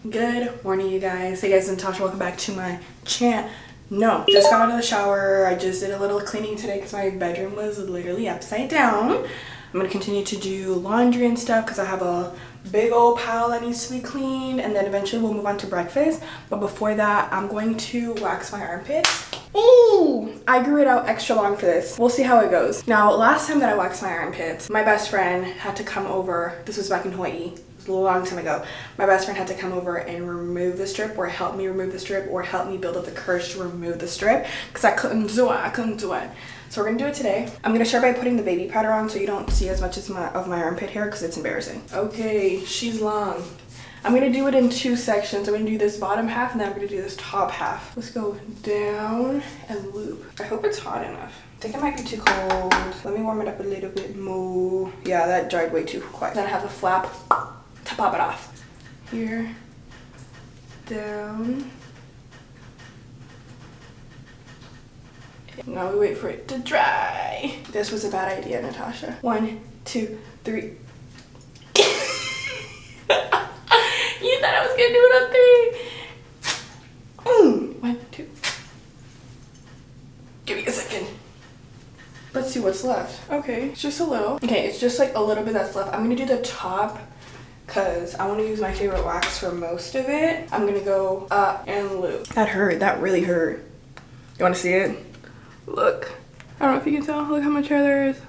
Good morning, you guys. Hey guys, Natasha. Welcome back to my channel. No, just got out of the shower. I just did a little cleaning today because my bedroom was literally upside down. I'm gonna continue to do laundry and stuff because I have a big old pile that needs to be cleaned, and then eventually we'll move on to breakfast. But before that, I'm going to wax my armpits. Ooh, I grew it out extra long for this. We'll see how it goes. Now, last time that I waxed my armpits, my best friend had to come over. This was back in Hawaii. A long time ago. My best friend had to come over and remove the strip, or help me remove the strip, or help me build up the courage to remove the strip because I couldn't do it. So we're gonna do it today. I'm gonna start by putting the baby powder on so you don't see as much as of my armpit hair because it's embarrassing. Okay, she's long. I'm gonna do it in two sections. I'm gonna do this bottom half and then I'm gonna do this top half. Let's go down and loop. I hope it's hot enough. I think it might be too cold. Let me warm it up a little bit more. Yeah, that dried way too quick. Then I have the flap to pop it off. Here, down. Now we wait for it to dry. This was a bad idea, Natasha. 1, 2, 3. You thought I was gonna do it on 3. 1, 2. Give me a second. Let's see what's left. Okay, it's just a little. Okay, it's just like a little bit that's left. I'm gonna do the top because I want to use my favorite wax for most of it. I'm gonna go up and loop. That hurt. That really hurt. You want to see it? Look. I don't know if you can tell. Look how much hair there is.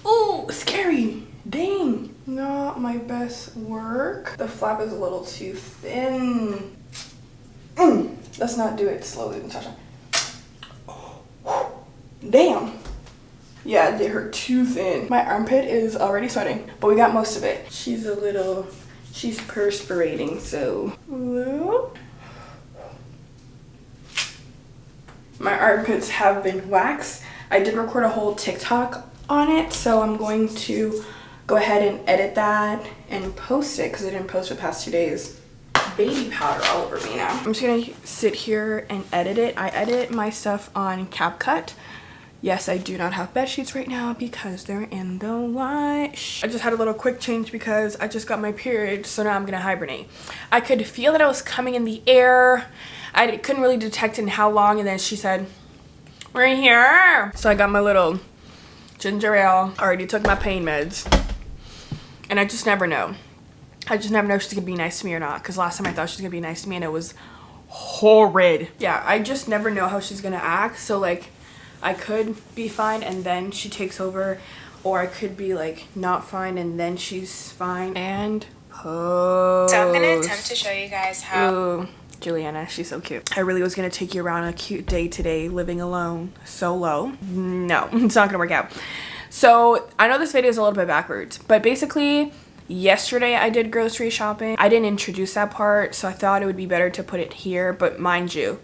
Ooh, scary. Dang. Not my best work. The flap is a little too thin. Let's not do it slowly, Natasha. Damn. Yeah, they hurt too thin. My armpit is already sweating, but we got most of it. She's perspirating, so. My armpits have been waxed. I did record a whole TikTok on it, so I'm going to go ahead and edit that and post it because I didn't post for the past 2 days. Baby powder all over me now. I'm just gonna sit here and edit it. I edit my stuff on CapCut. Yes, I do not have bed sheets right now because they're in the wash. I just had a little quick change because I just got my period, so now I'm gonna hibernate. I could feel that it was coming in the air. I couldn't really detect in how long, and then she said, "We're in here." So I got my little ginger ale. Already took my pain meds. And I just never know. I just never know if she's gonna be nice to me or not, because last time I thought she was gonna be nice to me and it was horrid. Yeah, I just never know how she's gonna act. So like, I could be fine and then she takes over, or I could be like not fine and then she's fine. And post. So I'm gonna attempt to show you guys how. Ooh, Juliana, she's so cute. I really was gonna take you around on a cute day today, living alone, solo. No, it's not gonna work out. So I know this video is a little bit backwards, but basically yesterday I did grocery shopping. I didn't introduce that part, so I thought it would be better to put it here, but mind you,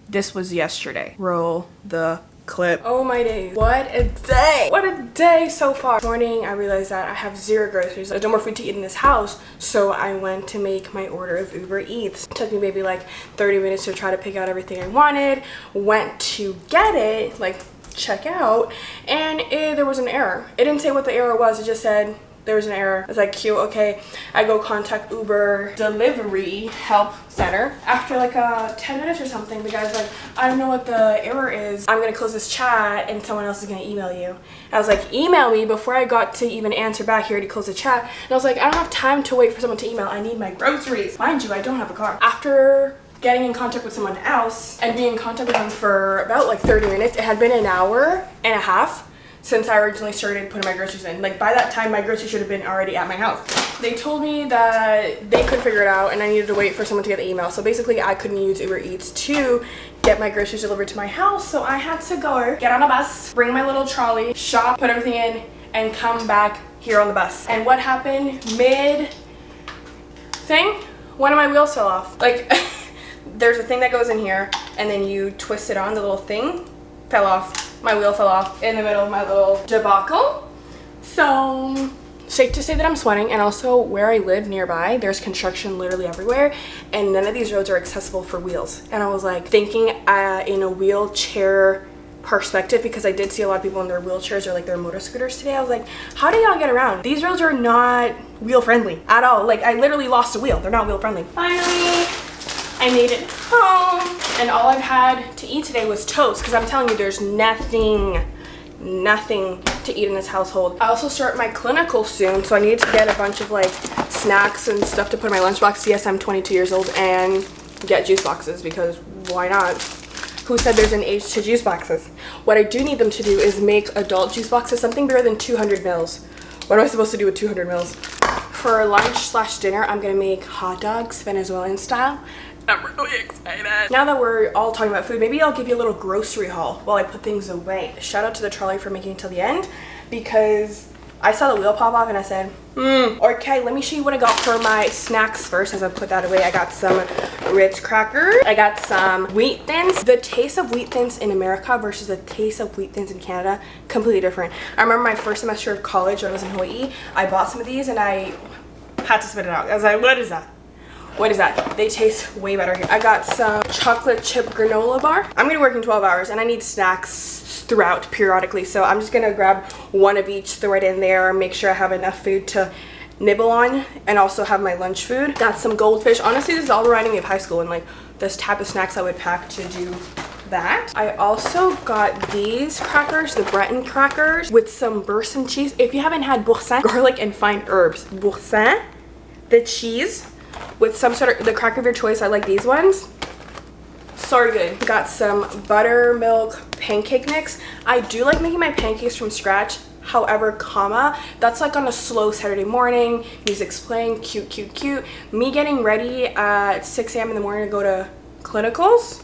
this was yesterday. Roll the clip. Oh my days. What a day. What a day so far. This morning I realized that I have 0 groceries. There's no more food to eat in this house, so I went to make my order of Uber Eats. It took me maybe like 30 minutes to try to pick out everything I wanted. Went to get it, like check out, and there was an error. It didn't say what the error was. It just said there was an error. I was like, cute, okay. I go contact Uber delivery help center. After like 10 minutes or something, the guy's like, I don't know what the error is. I'm gonna close this chat and someone else is gonna email you. I was like, email me? Before I got to even answer back, he already closed the chat. And I was like, I don't have time to wait for someone to email. I need my groceries. Mind you, I don't have a car. After getting in contact with someone else and being in contact with them for about like 30 minutes, it had been an hour and a half since I originally started putting my groceries in. Like by that time, my groceries should have been already at my house. They told me that they couldn't figure it out and I needed to wait for someone to get the email. So basically I couldn't use Uber Eats to get my groceries delivered to my house. So I had to go get on a bus, bring my little trolley, shop, put everything in, and come back here on the bus. And what happened mid thing? One of my wheels fell off. Like there's a thing that goes in here and then you twist it on, the little thing fell off. My wheel fell off in the middle of my little debacle. So safe to say that I'm sweating, and also where I live nearby, there's construction literally everywhere and none of these roads are accessible for wheels. And I was like thinking in a wheelchair perspective, because I did see a lot of people in their wheelchairs or like their motor scooters today. I was like, how do y'all get around? These roads are not wheel friendly at all. Like, I literally lost a wheel. They're not wheel friendly. Finally, I made it home, and all I've had to eat today was toast, because I'm telling you, there's nothing to eat in this household. I also start my clinical soon, so I need to get a bunch of like snacks and stuff to put in my lunchbox. Yes, I'm 22 years old, and get juice boxes, because why not? Who said there's an age to juice boxes? What I do need them to do is make adult juice boxes, something bigger than 200 mils. What am I supposed to do with 200 mils? For lunch/dinner, I'm gonna make hot dogs, Venezuelan style. I'm really excited. Now that we're all talking about food, maybe I'll give you a little grocery haul while I put things away. Shout out to the trolley for making it till the end, because I saw the wheel pop off and I said, okay, let me show you what I got for my snacks first as I put that away. I got some Ritz crackers. I got some Wheat Thins. The taste of Wheat Thins in America versus the taste of Wheat Thins in Canada, completely different. I remember my first semester of college when I was in Hawaii, I bought some of these and I had to spit it out. I was like, what is that? What is that? They taste way better here. I got some chocolate chip granola bar. I'm gonna work in 12 hours and I need snacks throughout periodically. So I'm just gonna grab one of each, throw it in there, make sure I have enough food to nibble on, and also have my lunch food. Got some goldfish. Honestly, this is all reminding me of high school and like this type of snacks I would pack to do that. I also got these crackers, the Breton crackers, with some boursin cheese. If you haven't had boursin, garlic and fine herbs. Boursin, the cheese, with some sort of the cracker of your choice. I like these ones. So good. Got some buttermilk pancake mix. I do like making my pancakes from scratch. However, that's like on a slow Saturday morning, music's playing, cute. Me getting ready at 6 a.m. in the morning to go to clinicals,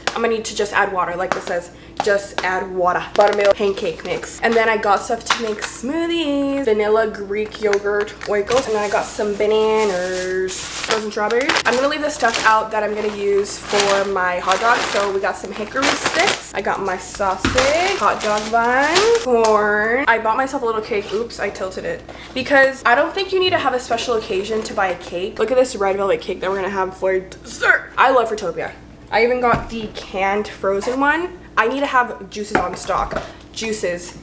I'm gonna need to just add water, like this says. Just add water. Buttermilk pancake mix. And then I got stuff to make smoothies. Vanilla Greek yogurt oikos. And then I got some bananas, frozen strawberries. I'm gonna leave the stuff out that I'm gonna use for my hot dog. So we got some hickory sticks. I got my sausage, hot dog bun, corn. I bought myself a little cake. Oops, I tilted it. Because I don't think you need to have a special occasion to buy a cake. Look at this red velvet cake that we're gonna have for dessert. I love Fruitopia. I even got the canned frozen one. I need to have juices on stock. Juices.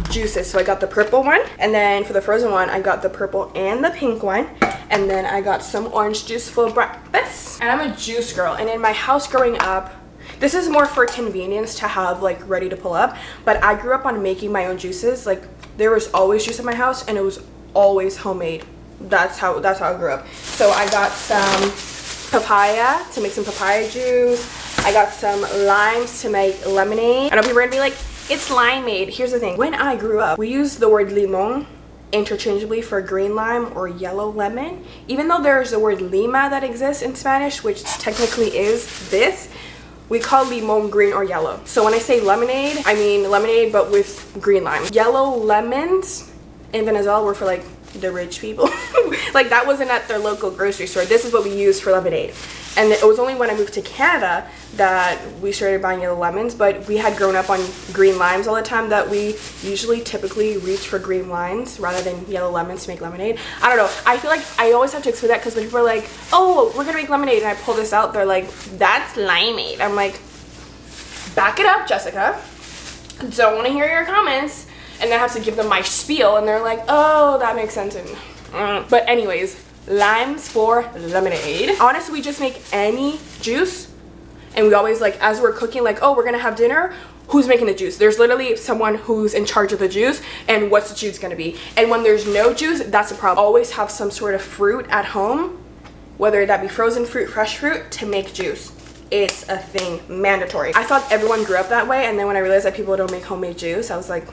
So I got the purple one, and then for the frozen one, I got the purple and the pink one, and then I got some orange juice for breakfast. And I'm a juice girl, and in my house growing up, this is more for convenience to have like ready to pull up, but I grew up on making my own juices. Like, there was always juice in my house, and it was always homemade. That's how I grew up. So I got some papaya to make some papaya juice. I got some limes to make lemonade. I know people are gonna be like, it's limeade. Here's the thing. When I grew up, we used the word limon interchangeably for green lime or yellow lemon. Even though there's the word lima that exists in Spanish, which technically is this, we call limon green or yellow. So when I say lemonade, I mean lemonade but with green lime. Yellow lemons in Venezuela were for like the rich people. Like, that wasn't at their local grocery store. This is what we used for lemonade. And it was only when I moved to Canada that we started buying yellow lemons, but we had grown up on green limes all the time that we typically reach for green limes rather than yellow lemons to make lemonade. I don't know. I feel like I always have to explain that, because when people are like, oh, we're gonna make lemonade, and I pull this out, they're like, that's limeade. I'm like, back it up, Jessica. Don't want to hear your comments. And then I have to give them my spiel, and they're like, oh, that makes sense. And but anyways, limes for lemonade. Honestly, we just make any juice, and we always, like, as we're cooking, like, oh, we're gonna have dinner, who's making the juice? There's literally someone who's in charge of the juice and what's the juice gonna be. And when there's no juice, that's a problem. Always have some sort of fruit at home, whether that be frozen fruit, fresh fruit, to make juice. It's a thing, mandatory. I thought everyone grew up that way, and then when I realized that people don't make homemade juice, I was like,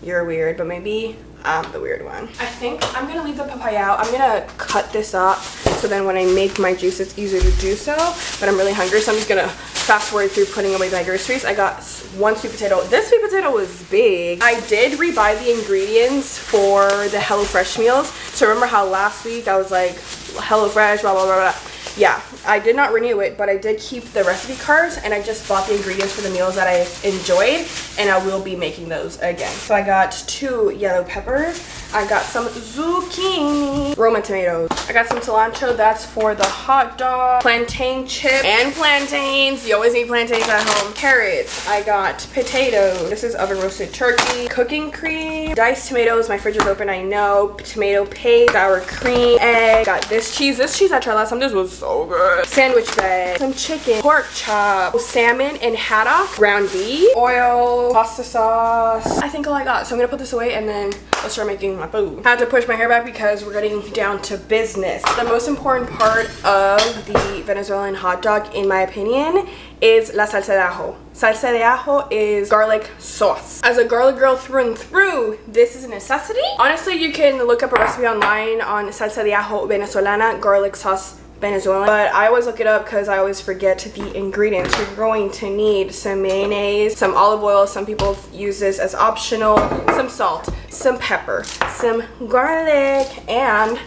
you're weird, but maybe I'm the weird one. I think I'm gonna leave the papaya out. I'm gonna cut this up so then when I make my juice, it's easier to do so. But I'm really hungry, so I'm just gonna fast forward through putting away my groceries. I got one sweet potato. This sweet potato was big. I did rebuy the ingredients for the HelloFresh meals. So remember how last week I was like, HelloFresh, blah, blah, blah, blah. Yeah, I did not renew it, but I did keep the recipe cards, and I just bought the ingredients for the meals that I enjoyed, and I will be making those again. So I got 2 yellow peppers. I got some zucchini. Roma tomatoes. I got some cilantro, that's for the hot dog. Plantain chip and plantains. You always eat plantains at home. Carrots. I got potatoes. This is oven roasted turkey. Cooking cream. Diced tomatoes. My fridge is open, I know. Tomato paste. Sour cream. Egg. Got this cheese. This cheese I tried last time. This was so good. Sandwich bag. Some chicken. Pork chop. Salmon and haddock. Ground beef. Oil. Pasta sauce. I think all I got. So I'm gonna put this away and then I'll start making my food. I had to push my hair back because we're getting down to business. The most important part of the Venezuelan hot dog, in my opinion, is la salsa de ajo. Salsa de ajo is garlic sauce. As a garlic girl through and through, this is a necessity. Honestly, you can look up a recipe online on salsa de ajo venezolana, garlic sauce Venezuelan, but I always look it up because I always forget the ingredients. You're going to need some mayonnaise, some olive oil, some people use this as optional, some salt, some pepper, some garlic, and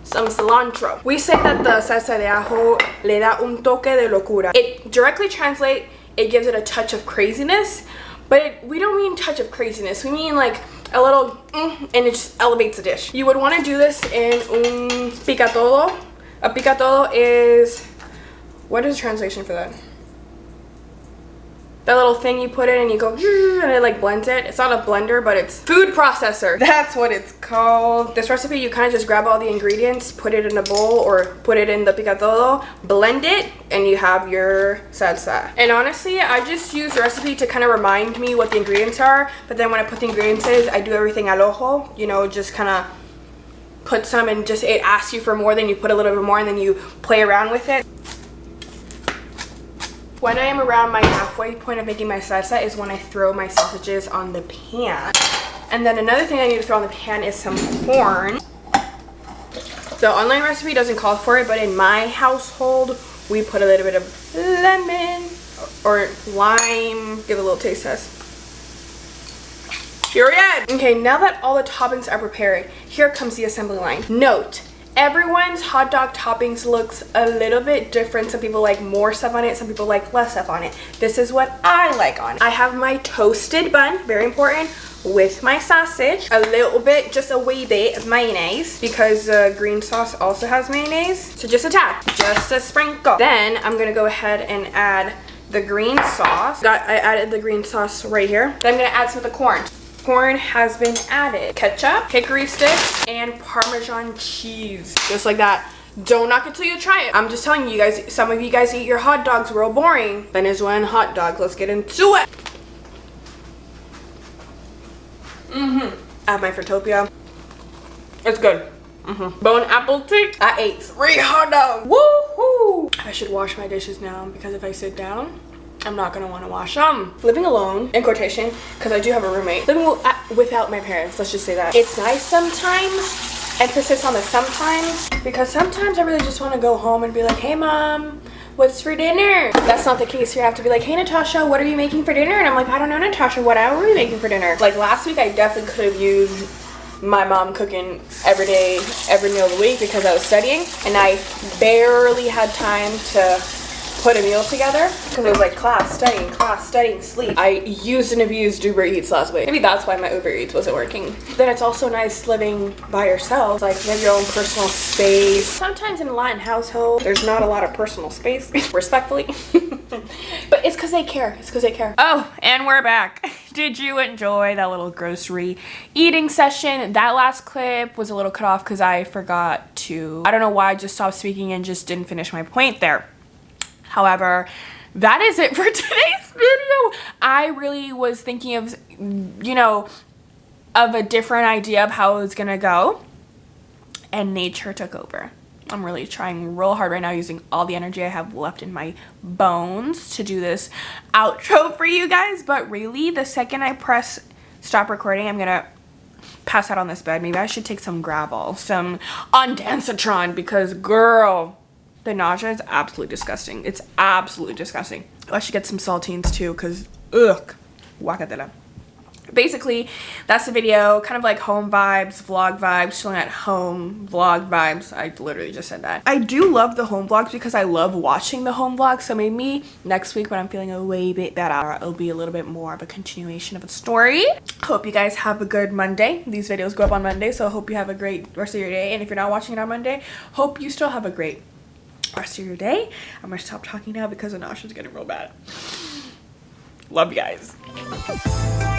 some cilantro. We say that the salsa de ajo le da un toque de locura. It directly translates, it gives it a touch of craziness, but we don't mean touch of craziness. We mean like a little and it just elevates the dish. You would want to do this in un picatodo. A picatodo is, what is the translation for that? That little thing you put in and you go and it like blends it. It's not a blender, but it's food processor. That's what it's called. This recipe, you kind of just grab all the ingredients, put it in a bowl or put it in the picatodo, blend it, and you have your salsa. And honestly, I just use the recipe to kind of remind me what the ingredients are. But then when I put the ingredients in, I do everything al ojo, you know, just kind of put some and just it asks you for more, then you put a little bit more and then you play around with it. When I am around my halfway point of making my salsa is when I throw my sausages on the pan. And then another thing I need to throw on the pan is some corn. The online recipe doesn't call for it, but in my household we put a little bit of lemon or lime. Give it a little taste test. Period. Okay, now that all the toppings are prepared, here comes the assembly line. Note, everyone's hot dog toppings looks a little bit different. Some people like more stuff on it, some people like less stuff on it. This is what I like on it. I have my toasted bun, very important, with my sausage, a little bit, just a wee bit of mayonnaise because green sauce also has mayonnaise. So just a tad, just a sprinkle. Then I'm gonna go ahead and add the green sauce. I added the green sauce right here. Then I'm gonna add some of the corn. Corn has been added. Ketchup, hickory sticks, and Parmesan cheese. Just like that. Don't knock it till you try it. I'm just telling you guys, some of you guys eat your hot dogs real boring. Venezuelan hot dogs. Let's get into it. I have my Fruitopia. It's good. Bon appetit. I ate 3 hot dogs. Woohoo! I should wash my dishes now because if I sit down, I'm not gonna want to wash them. Living alone, in quotation, because I do have a roommate. Living without my parents, let's just say that. It's nice sometimes, emphasis on the sometimes, because sometimes I really just want to go home and be like, hey mom, what's for dinner? That's not the case. You have to be like, hey Natasha, what are you making for dinner? And I'm like, I don't know Natasha, what are we making for dinner? Like last week I definitely could have used my mom cooking every day, every meal of the week because I was studying and I barely had time to put a meal together because it was like class, studying, sleep. I used and abused Uber Eats last week. Maybe that's why my Uber Eats wasn't working. Then it's also nice living by yourself. Like you have your own personal space. Sometimes in a Latin household, there's not a lot of personal space, respectfully. But it's because they care. It's because they care. Oh, and we're back. Did you enjoy that little grocery eating session? That last clip was a little cut off because I forgot to, I don't know why I just stopped speaking and just didn't finish my point there. However, that is it for today's video. I really was thinking of, you know, of a different idea of how it was gonna go, and nature took over. I'm really trying real hard right now, using all the energy I have left in my bones to do this outro for you guys. But really, the second I press stop recording, I'm gonna pass out on this bed. Maybe I should take some Gravol, some on Dancitron, because girl, the nausea is absolutely disgusting. It's absolutely disgusting. I should get some saltines too, because ugh, guacatela. Basically, that's the video. Kind of like home vibes, vlog vibes, chilling at home, vlog vibes. I literally just said that. I do love the home vlogs because I love watching the home vlogs. So maybe next week when I'm feeling a way bit better, it'll be a little bit more of a continuation of a story. Hope you guys have a good Monday. These videos go up on Monday, so I hope you have a great rest of your day. And if you're not watching it on Monday, hope you still have a great rest of your day. I'm gonna stop talking now because Natasha's getting real bad. Love you guys.